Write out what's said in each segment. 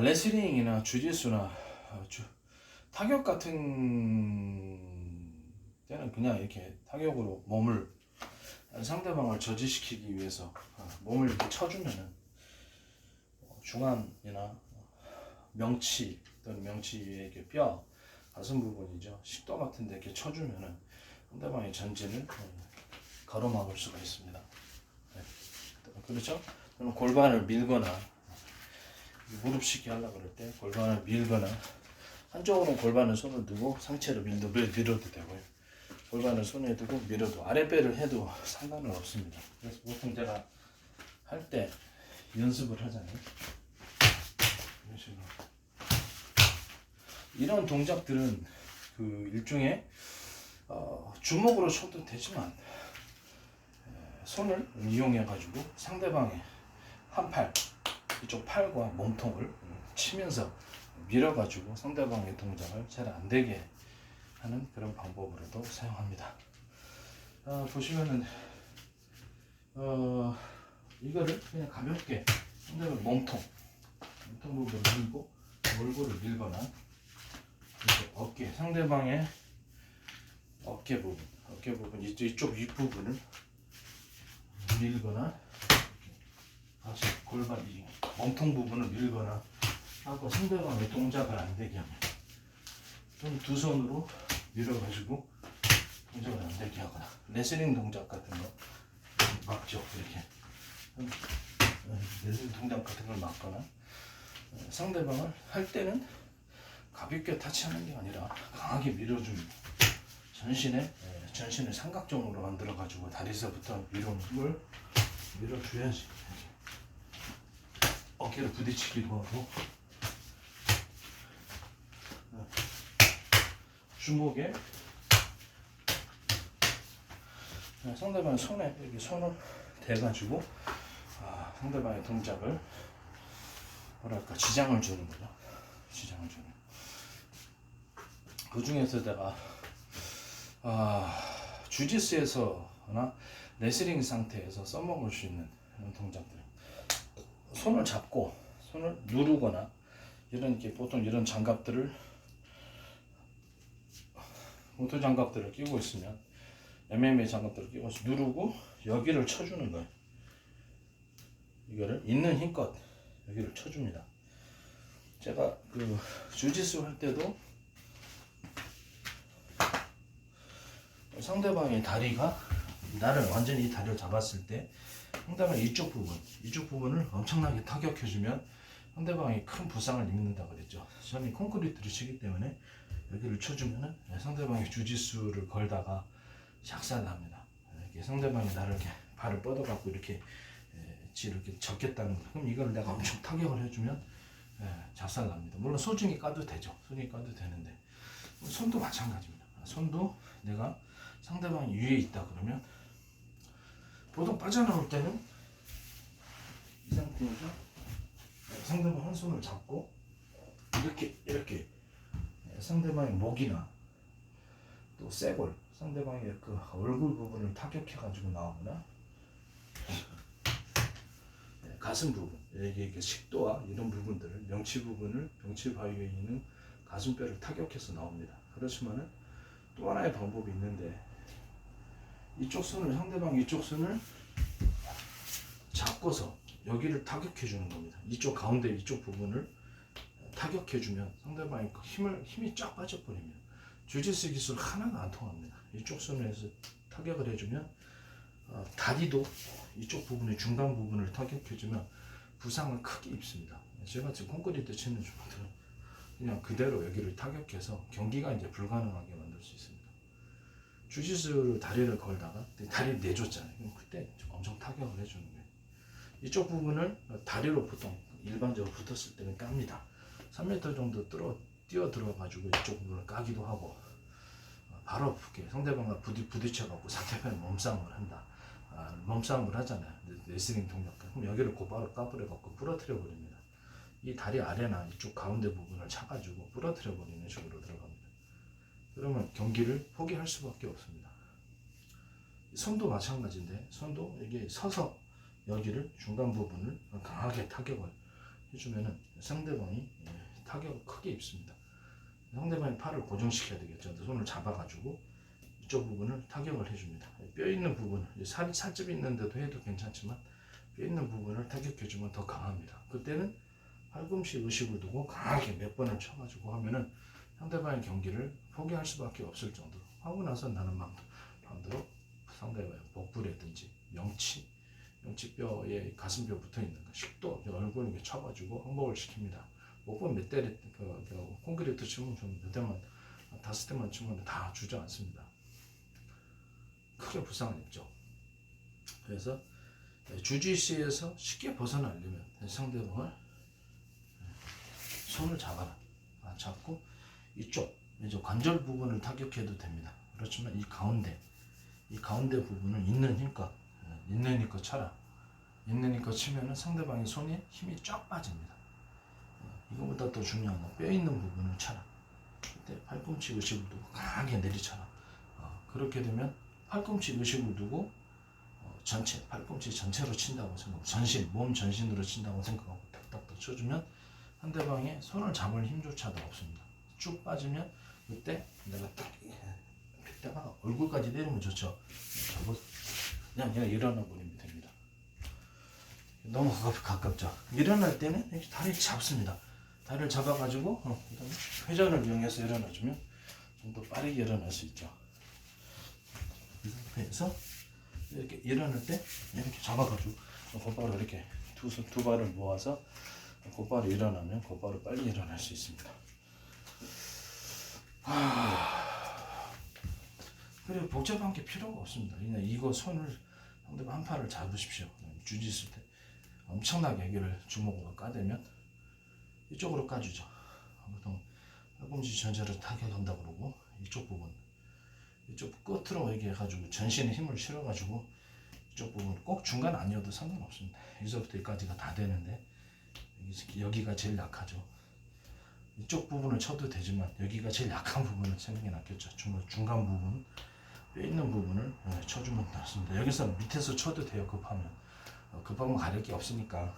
레슬링이나 주짓수나 타격 같은 때는 그냥 이렇게 타격으로 몸을 상대방을 저지시키기 위해서 몸을 이렇게 쳐주면은 중안이나 명치 또는 명치 위에 이렇게 뼈 가슴 부분이죠, 식도 같은 데 이렇게 쳐주면은 상대방의 전진을 가로막을 수가 있습니다. 그렇죠? 그럼 골반을 밀거나 무릎 시기 하려고 그럴 때 골반을 밀거나, 한쪽으로는 골반을 손을 두고 상체로 밀어도 되고요, 골반을 손에 두고 밀어도 아랫배를 해도 상관은 없습니다. 그래서 보통 제가 할 때 연습을 하잖아요. 이런 식으로. 이런 동작들은 그 일종의 주먹으로 쳐도 되지만 손을 이용해 가지고 상대방의 한 팔, 이쪽 팔과 몸통을 치면서 밀어 가지고 상대방의 동작을 잘 안 되게 하는 그런 방법으로도 사용합니다. 보시면은 이거를 그냥 가볍게 상대방 몸통 부분을 밀고 얼굴을 밀거나, 어깨, 상대방의 어깨 부분 이쪽 윗부분을 밀거나, 다시 골반 이 몸통 부분을 밀거나 하고 상대방의 동작을 안 되게 하면, 좀 두 손으로 밀어가지고 동작을 안 되게 하거나, 레슬링 동작 같은 거 막죠. 이렇게 레슬링 동작 같은 걸 막거나, 상대방을 할 때는 가볍게 타치하는 게 아니라 강하게 밀어줍니다. 전신을 삼각형으로 만들어 가지고 다리에서부터 위로 힘을 밀어줘야지 어깨를 부딪히기도 하고, 주먹에 상대방 손에 이렇게 손을 대가지고 상대방의 동작을 뭐랄까 지장을 주는 거죠. 지장을 주는. 그 중에서 내가 주짓수에서나 레슬링 상태에서 써먹을 수 있는 이런 동작들, 손을 잡고 손을 누르거나, 이런 게 보통 이런 장갑들을 모터 장갑들을 끼고 있으면, MMA 장갑들을 끼고 누르고 여기를 쳐주는 거예요. 이거를 있는 힘껏 여기를 쳐줍니다. 제가 그 주짓수 할 때도 상대방의 다리가 나를 완전히 이 다리를 잡았을 때 상대방의 이쪽 부분을 엄청나게 타격해주면 상대방이 큰 부상을 입는다 그랬죠. 저는 콘크리트를 치기 때문에 여기를 쳐주면은 상대방이 주짓수를 걸다가 작살납니다. 이렇게 상대방이 나를 이렇게 발을 뻗어갖고 이렇게 적겠다는 거. 그럼 이걸 내가 엄청 타격을 해주면 작살납니다. 물론 소중히 까도 되죠. 소중히 까도 되는데, 손도 마찬가지입니다. 손도 내가 상대방이 위에 있다 그러면 보통 빠져나올 때는 이 상태에서 상대방 한 손을 잡고 이렇게 상대방의 목이나 또 쇄골, 상대방의 그 얼굴 부분을 타격해 가지고 나오거나, 가슴 부분, 이게 식도와 이런 부분들을, 명치 바위에 있는 가슴뼈를 타격해서 나옵니다. 그렇지만은 또 하나의 방법이 있는데, 상대방 이쪽 손을 잡고서 여기를 타격해 주는 겁니다. 이쪽 가운데 이쪽 부분을 타격해 주면 상대방이 힘이 쫙 빠져버립니다. 주짓수 기술 하나가 안 통합니다. 이쪽 손에서 타격을 해주면 다리도 이쪽 부분의 중간 부분을 타격해주면 부상을 크게 입습니다. 제가 지금 콘크리트 치는 주먹들은 그냥 그대로 여기를 타격해서 경기가 이제 불가능하게 만들 수 있습니다. 주짓수로 다리를 걸다가 다리를 내줬잖아요. 그럼 그때 엄청 타격을 해주는 거예요. 이쪽 부분을 다리로 보통 일반적으로 붙었을 때는 깝니다. 3m 정도 뛰어 들어가지고 이쪽 부분을 까기도 하고, 바로 붙게 상대방과 부딪혀갖고 상대방이 몸싸움을 한다. 몸싸움을 하잖아요. 레슬링 동작. 그럼 여기를 곧바로 까버려갖고 부러뜨려 버립니다. 이 다리 아래나 이쪽 가운데 부분을 차가지고 부러뜨려 버리는 식으로 들어갑니다. 그러면 경기를 포기할 수밖에 없습니다. 손도 마찬가지인데, 손도 이게 서서 여기를 중간 부분을 강하게 타격을 해주면은 상대방이 타격을 크게 입습니다. 상대방의 팔을 고정시켜야 되겠죠. 손을 잡아가지고 이쪽 부분을 타격을 해줍니다. 뼈 있는 부분, 살집 있는데도 해도 괜찮지만 뼈 있는 부분을 타격해주면 더 강합니다. 그때는 팔꿈치 의식을 두고 강하게 몇 번을 쳐가지고 하면은 상대방의 경기를 포기할 수밖에 없을 정도로 하고 나서 나는 마음대로 상대방의 복부라든지 명치뼈에 가슴뼈 붙어있는 식도 얼굴 이렇게 쳐가지고 항복을 시킵니다. 목은 몇 대, 콘크리트 치면 좀 몇 대만, 5대만 치면 다 주저앉습니다. 크게 부상을 입죠. 그래서 주짓수에서 쉽게 벗어나려면 상대방을 손을 잡아라. 잡고 이쪽 이제 관절 부분을 타격해도 됩니다. 그렇지만 이 가운데 부분을 있는 힘껏 쳐라. 있는 힘껏 치면은 상대방의 손에 힘이 쫙 빠집니다. 이거보다 더 중요한 건 뼈 있는 부분을 쳐라. 그때 팔꿈치 의식을 두고 강하게 내리쳐라. 그렇게 되면 팔꿈치 의식을 두고 팔꿈치 전체로 친다고 생각하고 몸 전신으로 친다고 생각하고 탁탁탁 쳐주면 상대방의 손을 잡을 힘조차도 없습니다. 쭉 빠지면 그때 내가 딱 빗다가 얼굴까지 내리면 좋죠. 그냥 일어나 버리면 됩니다. 너무 가깝죠. 일어날 때는 다리를 잡습니다. 다리를 잡아가지고 회전을 이용해서 일어나주면 좀 더 빠르게 일어날 수 있죠. 이 상태에서 이렇게 일어날 때 이렇게 잡아가지고 곧바로 이렇게 두 발을 모아서 곧바로 일어나면 곧바로 빨리 일어날 수 있습니다. 그리고 복잡한 게 필요가 없습니다. 그냥 이거 손을 상대방 한 팔을 잡으십시오. 주짓수 때 엄청나게 여기를 주먹으로 까대면 이쪽으로 까주죠. 보통 팔꿈치 전체를 타격한다 그러고 이쪽 끝으로 이렇게 해가지고 전신에 힘을 실어가지고 이쪽 부분 꼭 중간 아니어도 상관없습니다. 여기서부터 여기까지가 다 되는데 여기가 제일 약하죠. 이쪽 부분을 쳐도 되지만 여기가 제일 약한 부분을 치는 게 낫겠죠. 중간 부분, 뼈 있는 부분을 쳐주면 낫습니다. 여기서 밑에서 쳐도 돼요. 급하면 가릴 게 없으니까.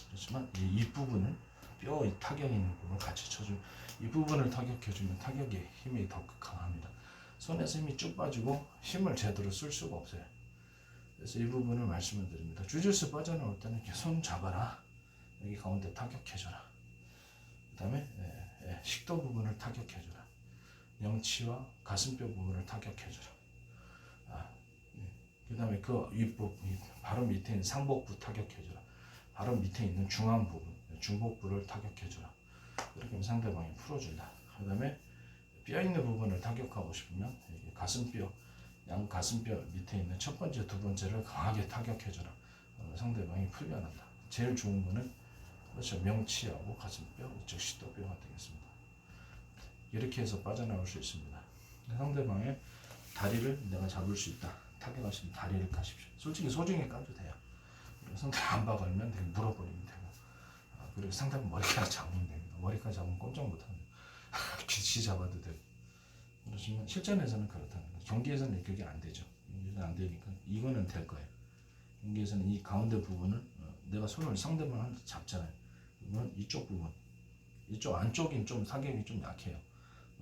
그렇지만 이 부분을 뼈 타격 있는 부분을 같이 쳐주면 이 부분을 타격해주면 타격의 힘이 더 강합니다. 손에서 힘이 쭉 빠지고 힘을 제대로 쓸 수가 없어요. 그래서 이 부분을 말씀을 드립니다. 주짓수 빠져나올 때는 이렇게 손 잡아라. 여기 가운데 타격해줘라. 그 다음에 식도 부분을 타격해줘라. 명치와 가슴뼈 부분을 타격해줘라. 그 다음에 그 윗부분, 바로 밑에 있는 상복부 타격해줘라. 바로 밑에 있는 중앙 부분, 중복부를 타격해줘라. 이렇게 하면 상대방이 풀어준다. 그 다음에 뼈 있는 부분을 타격하고 싶으면 가슴뼈, 양 가슴뼈 밑에 있는 첫 번째, 두 번째를 강하게 타격해줘라. 상대방이 풀려난다. 제일 좋은 거는 그렇죠. 명치하고 가슴뼈, 이쪽 식도뼈가 되겠습니다. 이렇게 해서 빠져나올 수 있습니다. 상대방의 다리를 내가 잡을 수 있다. 타격하시면 다리를 까십시오. 솔직히 소중히 까도 돼요. 상대방 안 박으면 되게 물어버리면 되고. 그리고 상대방 머리카락 잡으면 됩니다. 머리카락 잡으면 꼼짝 못합니다. 귀치 잡아도 되고. 그렇지만 실전에서는 그렇다는 거예요. 경기에서는 그게 안 되죠. 경기에서는 안 되니까 이거는 될 거예요. 경기에서는 이 가운데 부분을 내가 손을 상대방한테 잡잖아요. 그러면 이쪽 부분, 이쪽 안쪽이 좀 사격이 좀 약해요.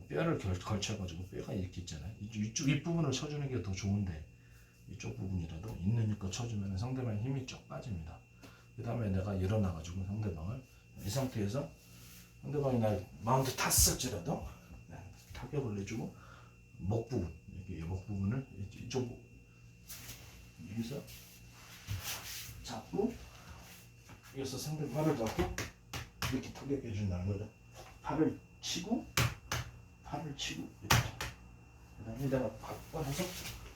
뼈를 걸쳐가지고 뼈가 이렇게 있잖아요. 이쪽 윗부분을 쳐주는 게 더 좋은데 이쪽 부분이라도 있는 힘껏 쳐주면 상대방의 힘이 쭉 빠집니다. 그 다음에 내가 일어나가지고 상대방을 이 상태에서 상대방이 날 마운트 탔을지라도 타격을 내주고 목 부분, 여기 목 부분을 이쪽 여기서 잡고 여기서 상대 팔을 잡고 이렇게 타격해 준다는 거죠. 팔을 치고 이렇게. 그다음에 내가 바꿔서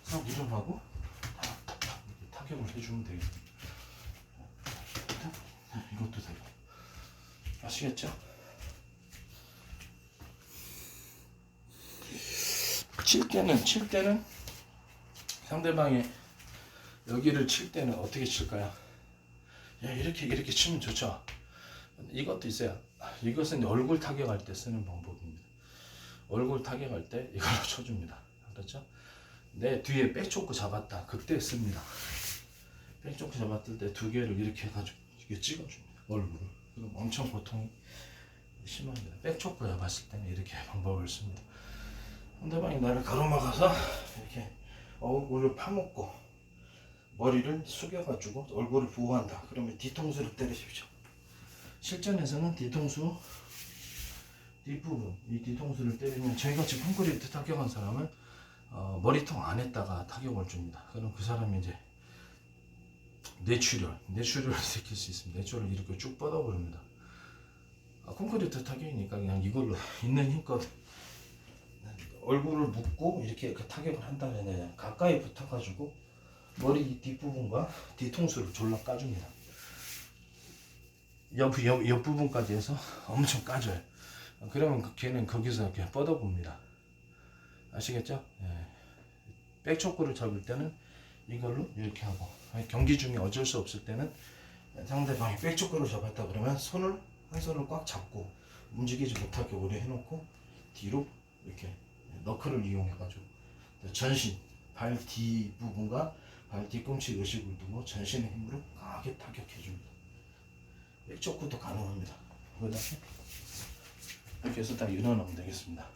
싹 일어나고 탁탁탁 이렇게 타격을 해주면 되겠습니다. 이것도 되고. 아시겠죠? 칠 때는 상대방의 여기를 칠 때는 어떻게 칠까요? 이렇게 치면 좋죠. 이것도 있어요. 이것은 얼굴 타격할 때 쓰는 방법입니다. 얼굴 타격할 때 이걸로 쳐줍니다. 그렇죠? 내 뒤에 백초크 잡았다. 그때 씁니다. 백초크 잡았을 때 두 개를 이렇게 해가지고 이렇게 찍어줍니다. 얼굴을. 그럼 엄청 고통이 심합니다. 백초크 잡았을 때는 이렇게 방법을 씁니다. 상대방이 나를 가로막아서 이렇게 얼굴을 파묻고 머리를 숙여가지고 얼굴을 보호한다. 그러면 뒤통수를 때리십시오. 실전에서는 뒤통수 뒷부분, 이 뒤통수를 때리면 저희같이 콘크리트 타격한 사람은 머리통 안에다가 타격을 줍니다. 그럼 그 사람이 이제 뇌출혈을 일으킬 수 있습니다. 뇌출혈을 이렇게 쭉 뻗어버립니다. 콘크리트 타격이니까 그냥 이걸로 있는 힘껏 얼굴을 묶고 이렇게 타격을 한 다음에 가까이 붙어가지고 머리 뒷부분과 뒤통수를 졸라 까줍니다. 옆부분까지 해서 엄청 까줘요. 그러면 걔는 거기서 이렇게 뻗어봅니다. 아시겠죠? 예. 백초크를 잡을 때는 이걸로 이렇게 하고, 경기 중에 어쩔 수 없을 때는 상대방이 백초크를 잡았다 그러면 한 손을 꽉 잡고 움직이지 못하게 오래 해놓고 뒤로 이렇게 너클을 이용해가지고 전신, 발 뒤부분과 발 뒤꿈치 의식을 두고 전신의 힘으로 강하게 타격해줍니다. 백초크도 가능합니다. 이렇게 해서 다 일어나면 되겠습니다.